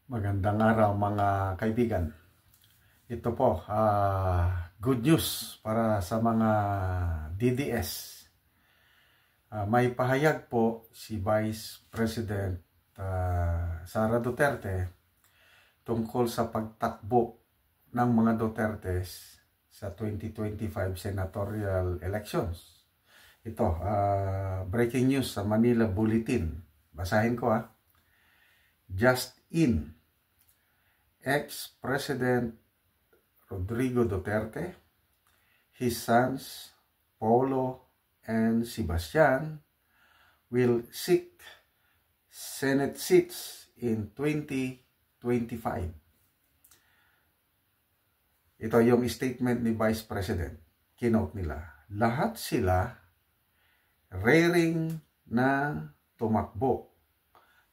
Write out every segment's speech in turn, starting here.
Magandang araw mga kaibigan. Ito po, good news para sa mga DDS. May pahayag po si Vice President Sara Duterte tungkol sa pagtakbo ng mga Dutertes sa 2025 senatorial elections. Ito, breaking news sa Manila Bulletin. Basahin ko Just in, ex-President Rodrigo Duterte, his sons Paulo and Sebastian will seek Senate seats in 2025. Ito yung statement ni Vice President. Kinote nila, lahat sila raring na tumakbo.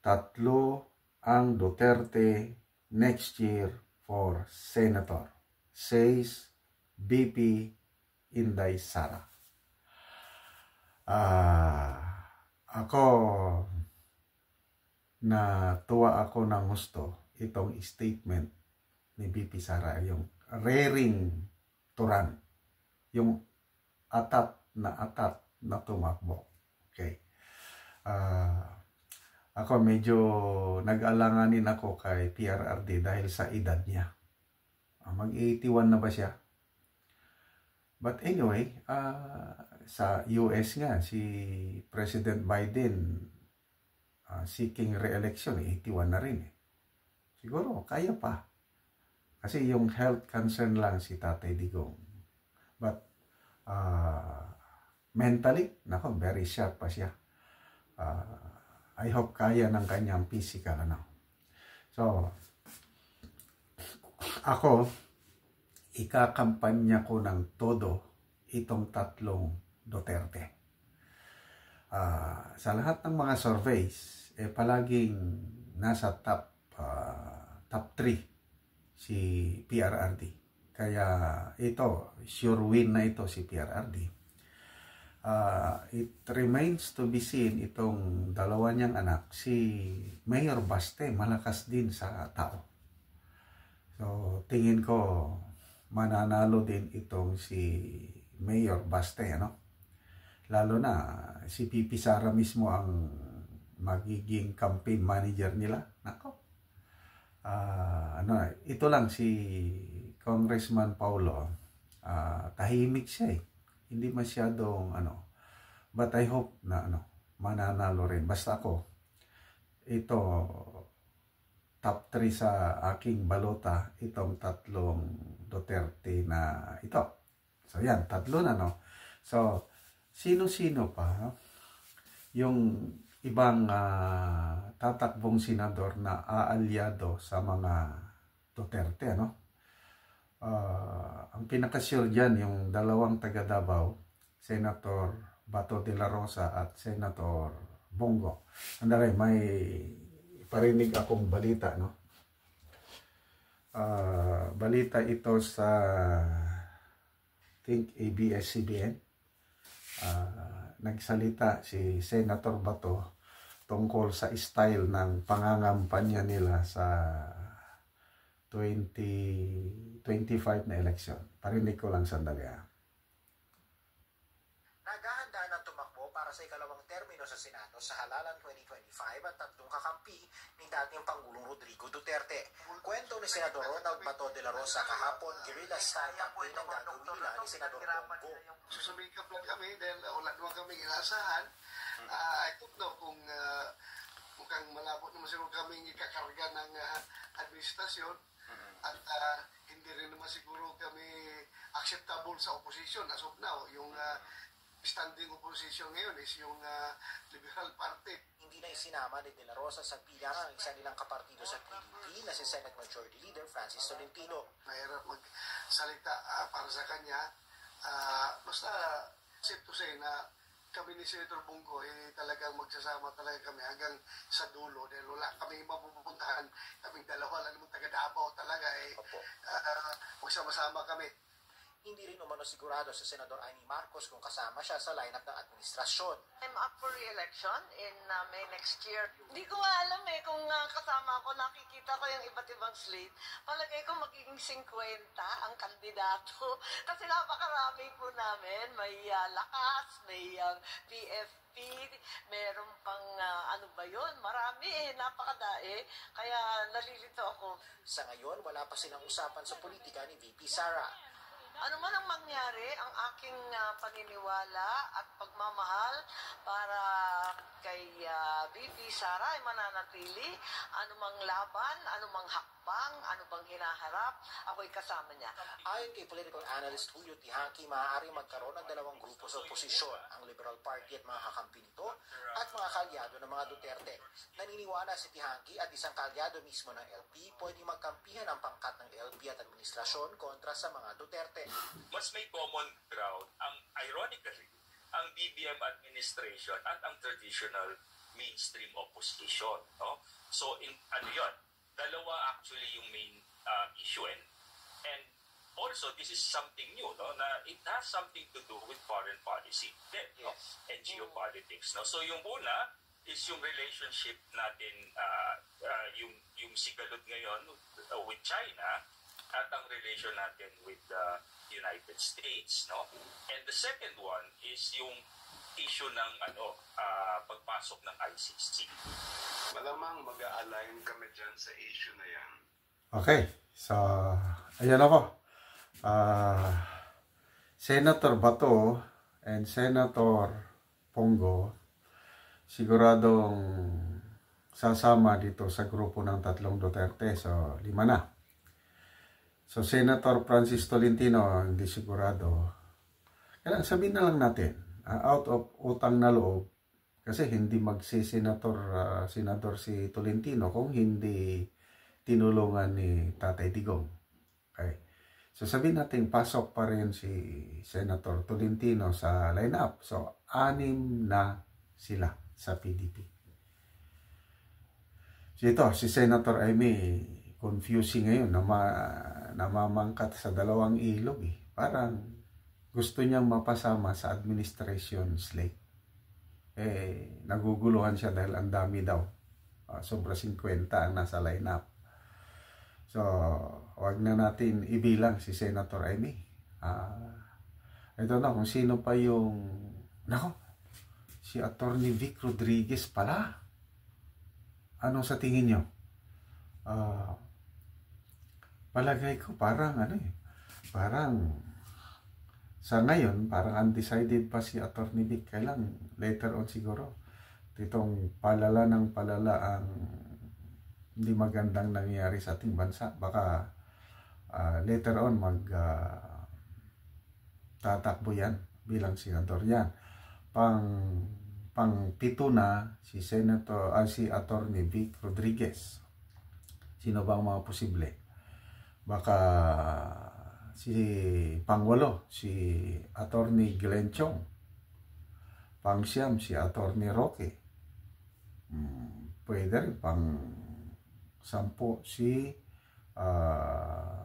3 ang Duterte next year for Senator, says VP Inday Sara. Ako, natuwa ako ng gusto itong statement ni VP Sara, yung raring turan, yung atat na tumakbo. Okay. Ako medyo nag-alanganin ako kay PRRD dahil sa edad niya. Mag-81 na ba siya? But anyway, sa US nga, si President Biden seeking re-election, 81 na rin. Siguro, kaya pa. Kasi yung health concern lang si Tatay Digong. But mentally, nako, very sharp pa siya. I hope kaya ng kanyang physical. So, ako, ikakampanya ko ng todo itong 3 Duterte. Sa lahat ng mga surveys, palaging nasa top 3 si PRRD. Kaya ito, sure win na ito si PRRD. It remains to be seen itong dalawa niyang anak, si Mayor Baste, malakas din sa tao. So, tingin ko mananalo din itong si Mayor Baste, Lalo na si Pipi Sara mismo ang magiging campaign manager nila. Nako. Ito lang si Congressman Paulo, tahimik siya Hindi masyadong but I hope na mananalo rin. Basta ako, ito top 3 sa aking balota, itong 3 Duterte na ito. So yan, 3 na So, sino-sino pa yung ibang tatakbong senador na aalyado sa mga Duterte, ang pinaka-sure dyan, yung 2 taga Davao, Senator Bato de la Rosa at Senator Bongo. Andalay, may parinig akong balita, balita ito sa think ABS-CBN. Nagsalita si Senator Bato tungkol sa style ng pangangampanya nila sa 2025 na election. Parinig ko lang sandali. Naghahanda ng tumakbo para sa ikalawang termino sa Senado sa halalan 2025 at 3 kakampi ni dating Pangulong Rodrigo Duterte. Kwento ni Senador Ronald Bato de la Rosa kahapon, guerrilla style campaign ang gagawin nila ni Senador Bongo. Susumikap lang kami dahil wala naman kami inaasahan. I don't know kung mukhang malabo naman siguro kami ikakarga ng administrasyon. At hindi rin naman siguro kami acceptable sa opposition as of now. Yung standing opposition ngayon is yung Liberal Party. Hindi na isinama ni De La Rosa sa bilang ang isa nilang kapartido sa PDP na si Senate Majority Leader Francis Tolentino. Mahirap magsalita para sa kanya. Basta safe to say na kami ni Senator Bongo talagang magsasama talaga kami hanggang sa dulo dahil wala kami mapupuntahan. Kaming dalawa lang naman taga Davao talaga magsama-sama kami. Hindi rin umano sigurado sa Senador Amy Marcos kung kasama siya sa lineup ng administrasyon. I'm up for re-election in May next year. Hindi ko alam kung kasama ako nakikita ko yung iba't ibang slate, palagay ko magiging 50 ang kandidato. Kasi napakarami po namin. May Lakas, may PFP, meron pang ano ba yun? Marami napakadae. Kaya nalilito ako. Sa ngayon, wala pa silang usapan sa politika ni VP Sara. Ano man ang mangyari, ang aking paniniwala at pagmamahal para kay VP Sara ay mananatili. Anumang laban, anumang hakbang, ano bang hinaharap, ako'y kasama niya. Ayon kay political analyst Julio Tihaki, maaari magkaroon ng dalawang grupo sa oposisyon, ang Liberal Party at mga kakampi nito at mga kalyado ng mga Duterte. Naniniwala si Tihaki at isang kalyado mismo ng LP pwede magkampihan ang pangkat ng LP at administrasyon kontra sa mga Duterte. Mas may common ground ironically, ang BBM administration at ang traditional mainstream opposition, no? So ano 'yon? Dalawa actually yung main issue, and also this is something new, no? Na it has something to do with foreign policy, no? And geopolitics, no? So yung una is yung relationship natin, yung sigalot ngayon with China at ang relation natin with the United States, no? And the second one is yung issue ng pagpasok ng ICC. Malamang mag-a-align kami dyan sa issue na yan. Okay, so ayan ako. Senator Bato and Senator Pongo siguradong sasama dito sa grupo ng tatlong Duterte, so 5 na. So, Senator Francis Tolentino, hindi sigurado. Kaya sabihin na lang natin, out of utang na loob, kasi hindi senador si Tolentino kung hindi tinulungan ni Tatay Digong. Okay. So, sabihin natin, pasok pa rin si Senator Tolentino sa lineup. So, 6 na sila sa PDP. So, ito, si Senator Amy, confusing ngayon, namamangkat sa dalawang ilog eh. Parang gusto niyang mapasama sa administration slate. Naguguluhan siya dahil ang dami daw. Sobra 50 ang nasa lineup. So, wag na natin ibilang si Senator Amy. Ito na kung sino pa yung... Nako, si Attorney Vic Rodriguez pala. Ano sa tingin niyo? Palagay ko parang parang sa ngayon parang undecided pa si Attorney Vic. Kailang later on siguro itong palala ng palala ang hindi magandang nangyayari sa ating bansa, baka later on tatakbo yan bilang senador yan. Pang-7 na si si Attorney Vic Rodriguez. Sino ba ang mga posible? Baka si pang-8 si Attorney Glenn Chong, pang-9 si Attorney Roque, pwede rin pang-10 si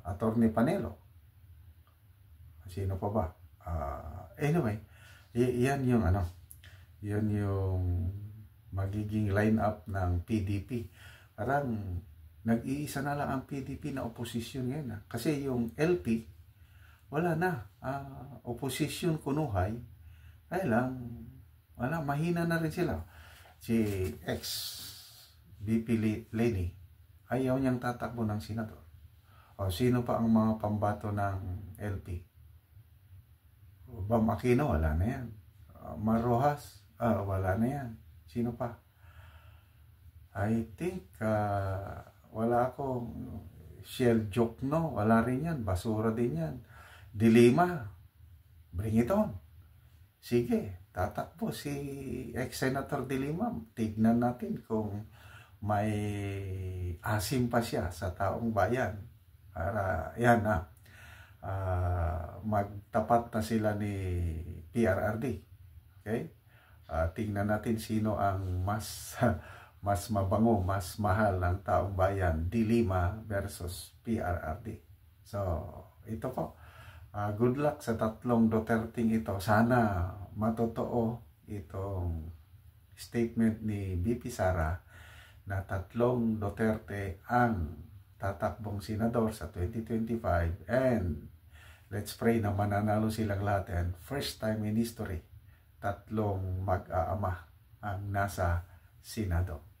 Attorney Panelo. Sino pa ba? Anyway, yan yung yan yung magiging lineup ng PDP. Parang nag-iisa na lang ang PDP na oposisyon ngayon. Kasi yung LP, wala na. Oposisyon kunuhay. Kaya lang, mahina na rin sila. Si ex-VP Leni, ayaw niyang tatakbo ng senador. O sino pa ang mga pambato ng LP? Bam Aquino, wala na yan. Mar Rojas, wala na yan. Sino pa? I think, wala akong Shell Jokno, wala rin yan, basura din yan. Dilima, bring it on. Sige, tatakbo si ex-senator Dilima. Tignan natin kung may asim pa siya sa taong bayan. Para, yan magtapat na sila ni PRRD. Okay? Tignan natin sino ang mas mabango, mas mahal ng taong bayan, Dilima versus PRRD. So, ito po. Good luck sa tatlong Duterting ito. Sana matotoo itong statement ni VP Sara na 3 Duterte ang tatakbong senador sa 2025, and let's pray na mananalo silang lahat, and first time in history 3 mag-aama ang nasa Senado.